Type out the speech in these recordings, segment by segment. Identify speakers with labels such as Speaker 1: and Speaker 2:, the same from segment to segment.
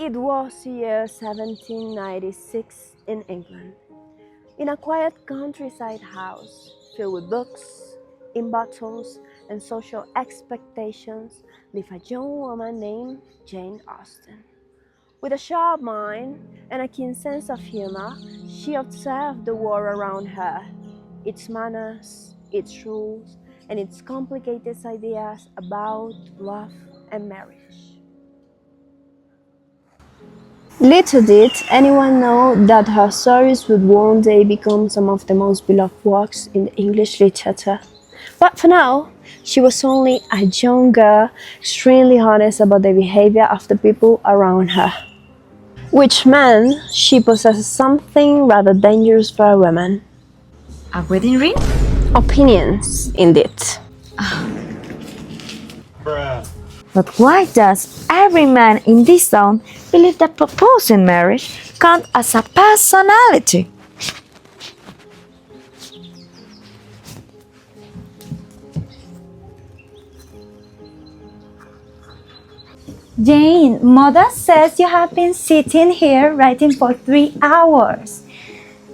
Speaker 1: It was year 1796 in England. In a quiet countryside house filled with books, in bottles, and social expectations lived a young woman named Jane Austen. With a sharp mind and a keen sense of humor, she observed the world around her, its manners, its rules, and its complicated ideas about love and marriage. Little did anyone know that her stories would one day become some of the most beloved works in English literature. But for now, she was only a young girl, extremely honest about the behavior of the people around her, which meant she possessed something rather dangerous for a woman.
Speaker 2: A wedding ring?
Speaker 1: Opinions, indeed.
Speaker 2: But why does every man in this town believe that proposing marriage counts as a personality?
Speaker 3: Jane, Mother says you have been sitting here writing for 3 hours.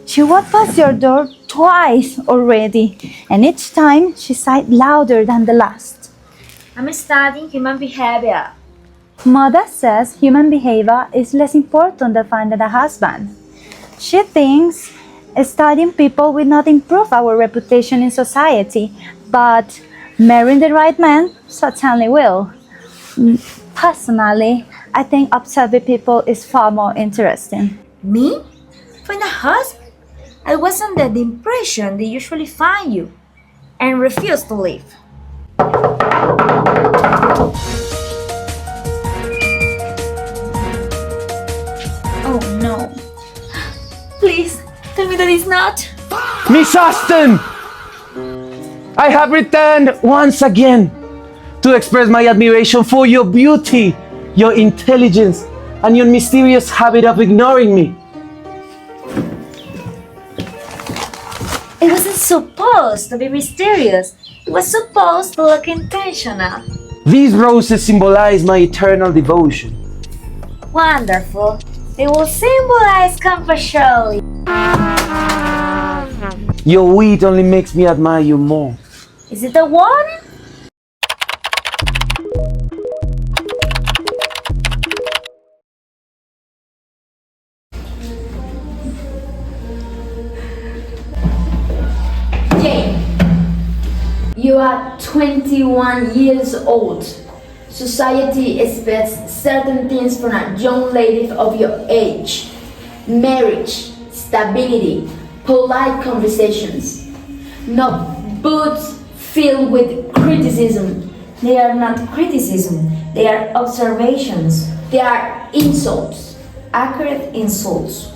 Speaker 3: She walked past your door twice already, and each time she sighed louder than the last.
Speaker 2: I'm studying human behavior.
Speaker 3: Mother says human behavior is less important than finding a husband. She thinks studying people will not improve our reputation in society, but marrying the right man certainly will. Personally, I think observing people is far more interesting.
Speaker 2: Me? Find a husband? I was under the impression they usually find you and refuse to leave. Oh no. Please, tell me that it's not.
Speaker 4: Miss Austen! I have returned once again to express my admiration for your beauty, your intelligence, and your mysterious habit of ignoring me.
Speaker 2: It wasn't supposed to be mysterious. It was supposed to look intentional.
Speaker 4: These roses symbolize my eternal devotion.
Speaker 2: Wonderful. They will symbolize comfort surely.
Speaker 4: Your wit only makes me admire you more.
Speaker 2: Is it the one?
Speaker 5: Jane, you are 21 years old. Society expects certain things from a young lady of your age. Marriage, stability, polite conversations. Not books filled with criticism.
Speaker 2: They are not criticism. They are observations.
Speaker 5: They are insults.
Speaker 2: Accurate insults.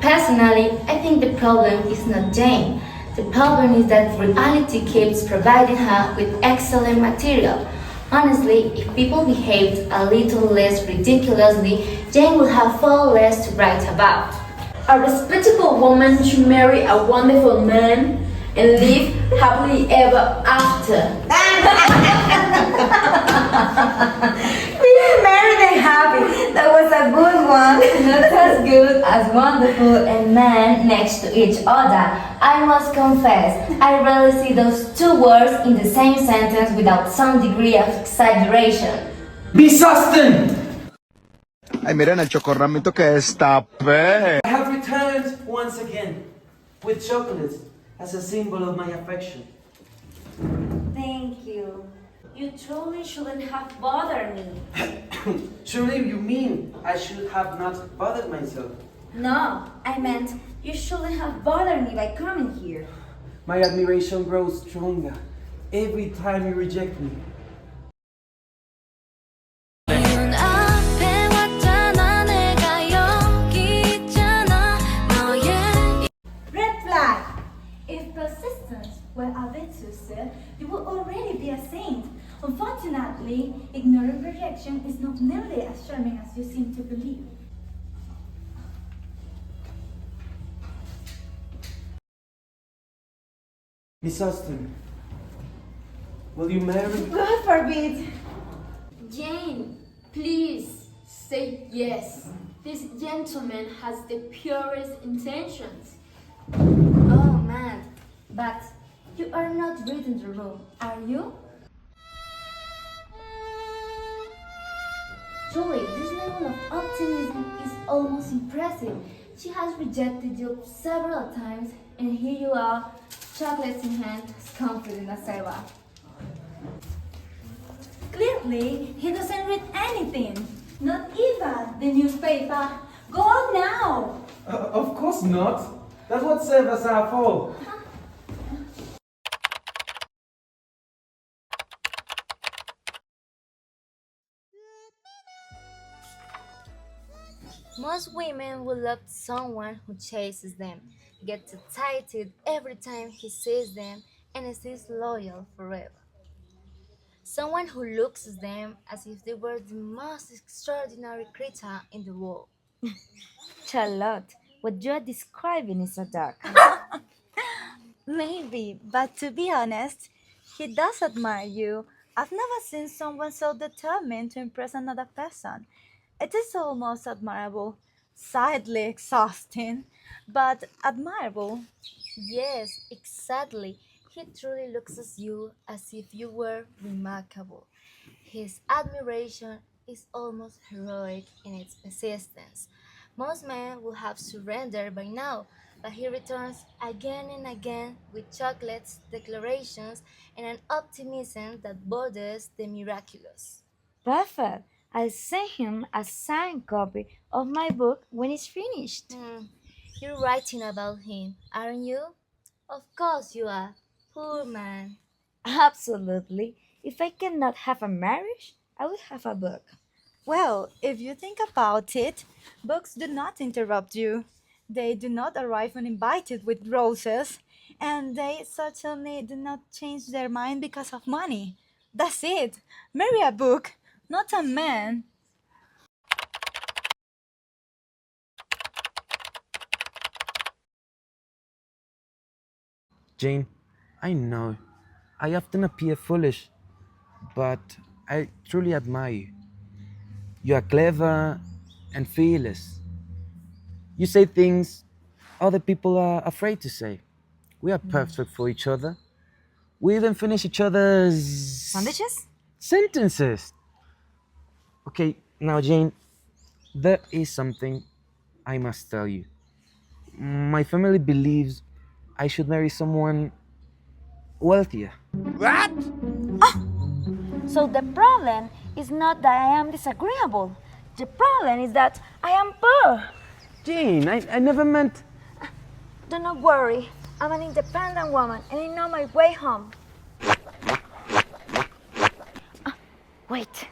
Speaker 5: Personally, I think the problem is not Jane. The problem is that reality keeps providing her with excellent material. Honestly, if people behaved a little less ridiculously, Jane would have far less to write about. A respectable woman should marry a wonderful man and live happily ever after.
Speaker 2: Being married and happy. That was a good one.
Speaker 5: Not as good as wonderful and man next to each other. I must confess, I rarely see those two words in the same sentence without some degree of exaggeration.
Speaker 4: Miss Austen!
Speaker 6: Ay, miren el chocorramito que destapé.
Speaker 4: I have returned once again with chocolates as a symbol of my affection.
Speaker 2: Thank you. You truly shouldn't have bothered me.
Speaker 4: Surely you mean I should have not bothered myself.
Speaker 2: No, I meant you shouldn't have bothered me by coming here.
Speaker 4: My admiration grows stronger every time you reject me.
Speaker 3: Red flag! If persistence were a virtue, sir, you would already be a saint. Unfortunately, ignoring rejection is not nearly as charming as you seem to believe.
Speaker 4: Miss Austen, will you marry?
Speaker 3: God forbid!
Speaker 5: Jane, please.
Speaker 7: Say yes. This gentleman has the purest intentions.
Speaker 5: Oh man, but you are not reading the room, are you? Truly, this level of optimism is almost impressive. She has rejected you several times, and here you are, chocolates in hand, as confident as ever.
Speaker 3: Clearly, he doesn't read anything. Not even the newspaper. Go out now.
Speaker 4: Of course not. That's what serves as our fault.
Speaker 5: Most women will love someone who chases them, gets excited every time he sees them, and is loyal forever. Someone who looks at them as if they were the most extraordinary creature in the world.
Speaker 2: Charlotte, what you are describing is a dark.
Speaker 3: Maybe, but to be honest, he does admire you. I've never seen someone so determined to impress another person. It is almost admirable, sadly exhausting, but admirable.
Speaker 5: Yes, exactly. He truly looks at you as if you were remarkable. His admiration is almost heroic in its persistence. Most men would have surrendered by now, but he returns again and again with chocolates, declarations, and an optimism that borders the miraculous.
Speaker 2: Perfect. I'll send him a signed copy of my book when it's finished.
Speaker 5: You're writing about him, aren't you? Of course you are. Poor man.
Speaker 2: Absolutely. If I cannot have a marriage, I will have a book.
Speaker 3: Well, if you think about it, books do not interrupt you. They do not arrive uninvited with roses, and they certainly do not change their mind because of money. That's it. Marry a book, not a man.
Speaker 4: Jane, I know. I often appear foolish, but I truly admire you. You are clever and fearless. You say things other people are afraid to say. We are perfect for each other. We even finish each other's
Speaker 2: Sandwiches?
Speaker 4: sentences. Okay, now, Jane, there is something I must tell you. My family believes I should marry someone wealthier.
Speaker 2: So the problem is not that I am disagreeable. The problem is that I am poor.
Speaker 4: Jane, I never meant.
Speaker 2: Do not worry. I'm an independent woman and I know my way home. Wait.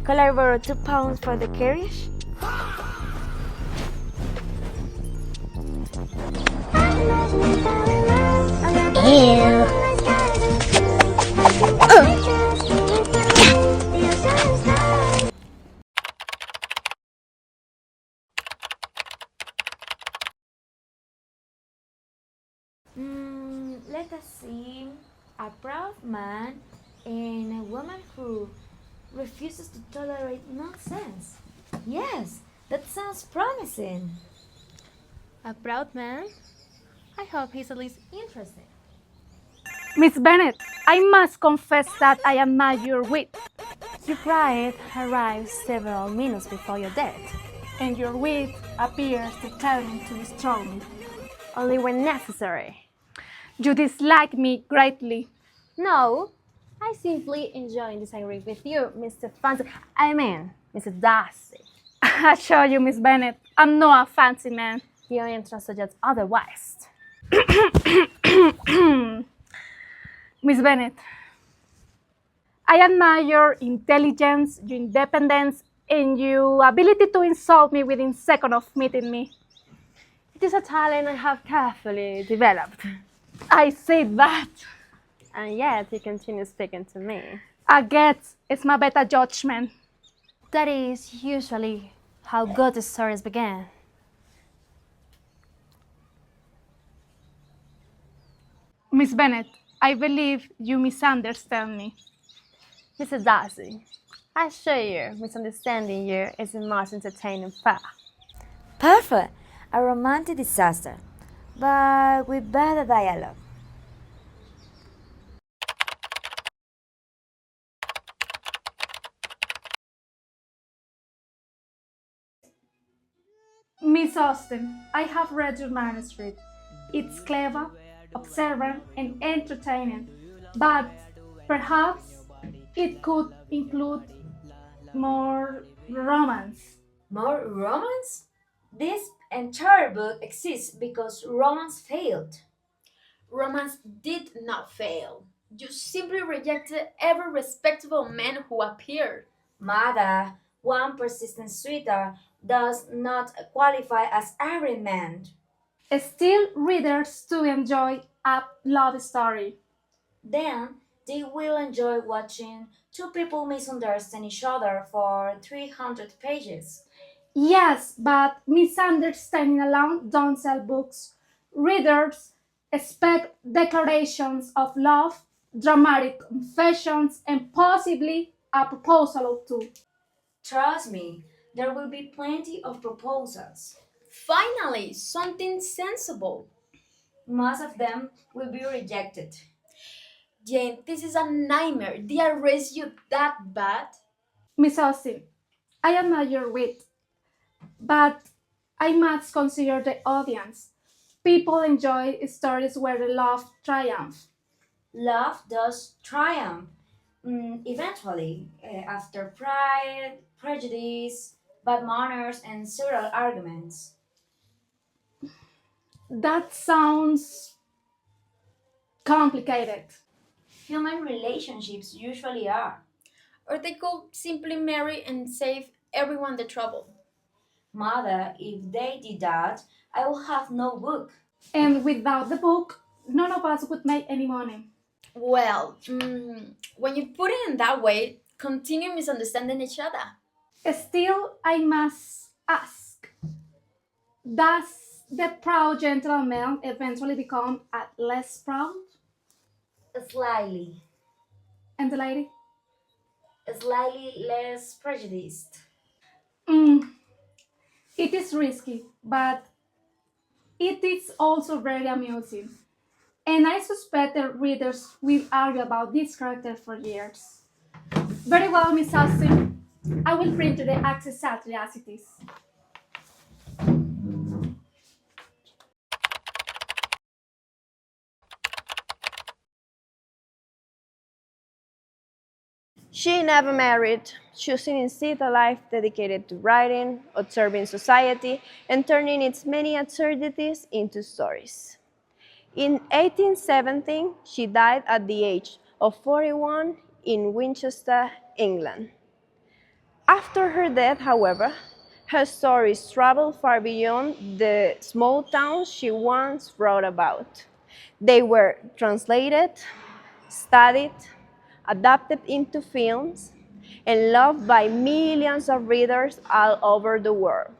Speaker 2: Could I borrow £2 for the carriage? Let us see. A proud man and a woman who refuses to tolerate nonsense. Yes, that sounds promising.
Speaker 7: A proud man? I hope he's at least interested.
Speaker 8: Miss Bennet, I must confess that I admire your wit,
Speaker 1: Your pride arrives several minutes before your death,
Speaker 8: and your wit appears determined to destroy me.
Speaker 1: only when necessary.
Speaker 8: You dislike me greatly.
Speaker 1: No, I simply enjoy disagreeing with you, Mr. Fancy. I mean, Mr. Darcy.
Speaker 8: I assure you, Miss Bennet, I'm not a fancy man.
Speaker 1: The only to suggest otherwise.
Speaker 8: Miss Bennet, I admire your intelligence, your independence, and your ability to insult me within seconds of meeting me.
Speaker 1: It is a talent I have carefully developed,
Speaker 8: I say that.
Speaker 1: and yet you continue speaking to me.
Speaker 8: I guess it's my better judgment.
Speaker 1: That is usually how good stories begin.
Speaker 8: Miss Bennet, I believe you misunderstand me.
Speaker 1: Mr. Darcy, I assure you, misunderstanding you is the most entertaining part.
Speaker 2: Perfect! A romantic disaster, but with better dialogue.
Speaker 8: Miss Austen, I have read your manuscript. It's clever, observant, and entertaining, but perhaps it could include more romance.
Speaker 2: More romance? This entire book exists because romance failed.
Speaker 7: Romance did not fail. You simply rejected every respectable man who appeared.
Speaker 2: Mother, one persistent suitor does not qualify as every man.
Speaker 8: Still, readers do enjoy a love story.
Speaker 2: Then they will enjoy watching two people misunderstand each other for 300 pages.
Speaker 8: Yes, but misunderstanding alone don't sell books. Readers expect declarations of love, dramatic confessions, and possibly a proposal or two.
Speaker 2: Trust me, there will be plenty of proposals.
Speaker 7: Finally, something sensible.
Speaker 2: Most of them will be rejected.
Speaker 7: Jane, this is a nightmare. They arrest you that bad?
Speaker 8: Miss Austen, I admire your wit, but I must consider the audience. People enjoy stories where the love triumphs.
Speaker 2: Love does triumph. Eventually, after pride, prejudice, bad manners, and several arguments.
Speaker 8: That sounds complicated.
Speaker 2: Human relationships usually are.
Speaker 7: Or they could simply marry and save everyone the trouble.
Speaker 2: Mother, if they did that, I would have no book.
Speaker 8: And without the book, none of us would make any money.
Speaker 7: Well, when you put it in that way, continue misunderstanding each other.
Speaker 8: Still, I must ask, does the proud gentleman eventually become less proud?
Speaker 2: Slightly.
Speaker 8: And the lady?
Speaker 2: Slightly less prejudiced.
Speaker 8: Mm, it is risky, but it is also very amusing. And I suspect the readers will argue about this character for years. Very well, Miss Austen. I will print you the exactly as it is.
Speaker 1: She never married, choosing instead a life dedicated to writing, observing society, and turning its many absurdities into stories. In 1817, she died at the age of 41 in Winchester, England. After her death, however, her stories traveled far beyond the small towns she once wrote about. They were translated, studied, adapted into films, and loved by millions of readers all over the world.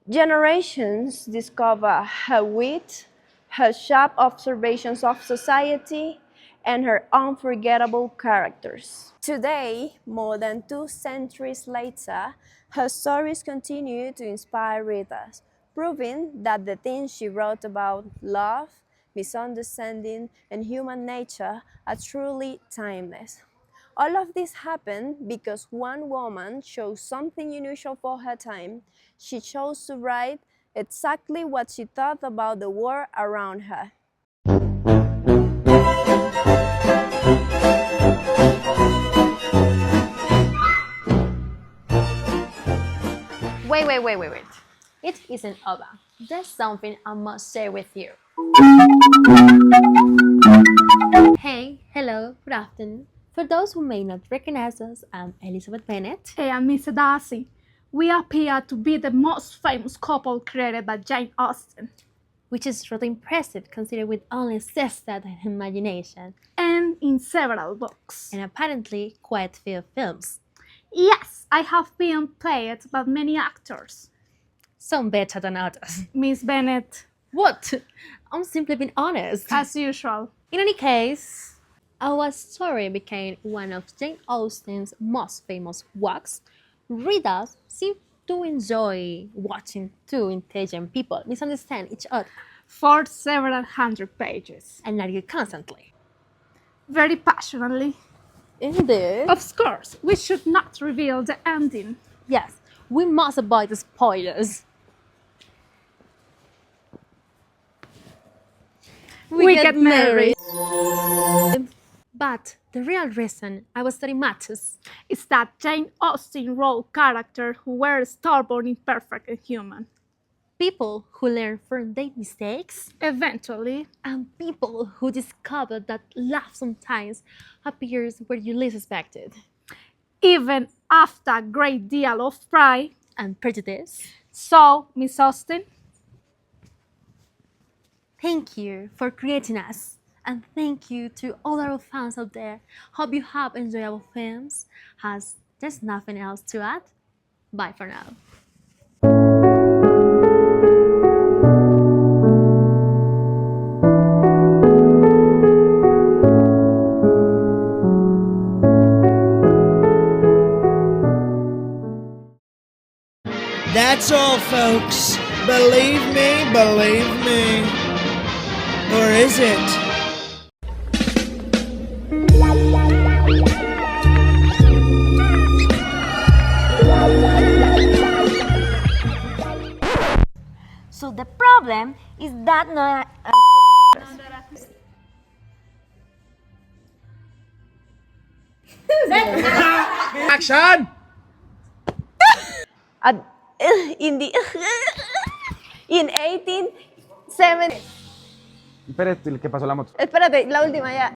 Speaker 1: Generations discover her wit, her sharp observations of society, and her unforgettable characters. Today, more than 2 centuries later, her stories continue to inspire readers, proving that the things she wrote about love, misunderstanding, and human nature are truly timeless. All of this happened because one woman chose something unusual for her time. She chose to write exactly what she thought about the world around her.
Speaker 9: Wait. It isn't over. There's something I must share with you. Hey, hello, good afternoon. For those who may not recognize us, I'm Elizabeth Bennet.
Speaker 8: And Mr. Darcy, we appear to be the most famous couple created by Jane Austen.
Speaker 9: Which is really impressive considering we only says that in imagination.
Speaker 8: And in several books.
Speaker 9: And apparently quite few films.
Speaker 8: Yes, I have been played by many actors.
Speaker 9: Some better than others.
Speaker 8: Miss Bennet.
Speaker 9: What? I'm simply being honest.
Speaker 8: As usual.
Speaker 9: In any case, Our story became one of Jane Austen's most famous works. Readers seem to enjoy watching two intelligent people misunderstand each other
Speaker 8: For several hundred pages.
Speaker 9: and argue constantly.
Speaker 8: Very passionately.
Speaker 9: Indeed.
Speaker 8: Of course, we should not reveal the ending.
Speaker 9: Yes, we must avoid the spoilers.
Speaker 8: We get married.
Speaker 9: But the real reason I was studying maths
Speaker 8: Is that Jane Austen wrote characters who were stubborn, imperfect, and human.
Speaker 9: people who learn from their mistakes
Speaker 8: Eventually,
Speaker 9: and people who discover that love sometimes appears where you least expect it.
Speaker 8: even after a great deal of pride.
Speaker 9: And prejudice.
Speaker 8: So, Miss Austen,
Speaker 9: Thank you for creating us. And thank you to all our fans out there. Hope you have enjoyed our films. As there's nothing else to add. Bye for now.
Speaker 10: That's all, folks. Believe me, believe me. Or is it?
Speaker 2: So the problem is that no.
Speaker 4: Action!
Speaker 1: In the in 1870.
Speaker 4: Espérate, que pasó la moto.
Speaker 1: Espérate, la última ya.